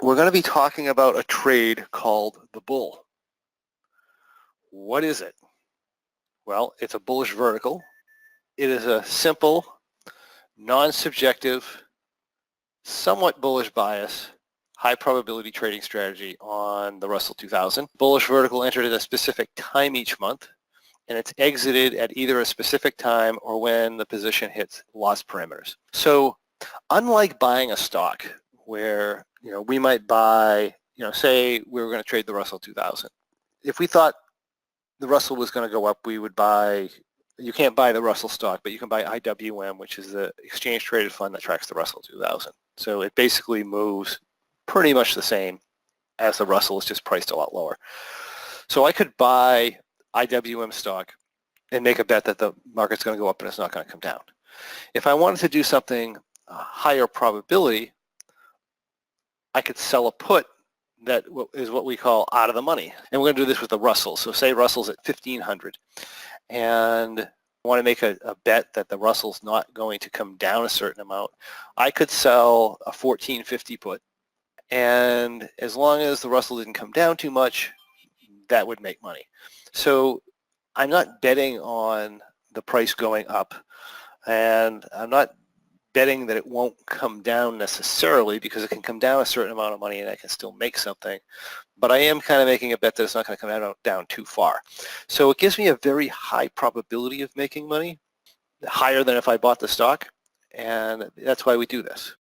We're going to be talking about a trade called the bull. What is it? Well, it's a bullish vertical. It is a simple, non-subjective, somewhat bullish bias, high probability trading strategy on the Russell 2000. Bullish vertical entered at a specific time each month, and it's exited at either a specific time or when the position hits loss parameters. So unlike buying a stock where we might buy, say we were going to trade the Russell 2000. If we thought the Russell was going to go up, we would buy, you can't buy the Russell stock, but you can buy IWM, which is the exchange traded fund that tracks the Russell 2000. So it basically moves pretty much the same as the Russell, is just priced a lot lower. So I could buy IWM stock and make a bet that the market's going to go up and it's not going to come down. If I wanted to do something higher probability, I could sell a put that is what we call out of the money. And we're going to do this with the Russell. So say Russell's at 1,500 and I want to make a bet that the Russell's not going to come down a certain amount. I could sell a 1,450 put, and as long as the Russell didn't come down too much, that would make money. So I'm not betting on the price going up, and I'm not betting that it won't come down necessarily, because it can come down a certain amount of money and I can still make something. But I am kind of making a bet that it's not going to come down too far. So it gives me a very high probability of making money, higher than if I bought the stock, and that's why we do this.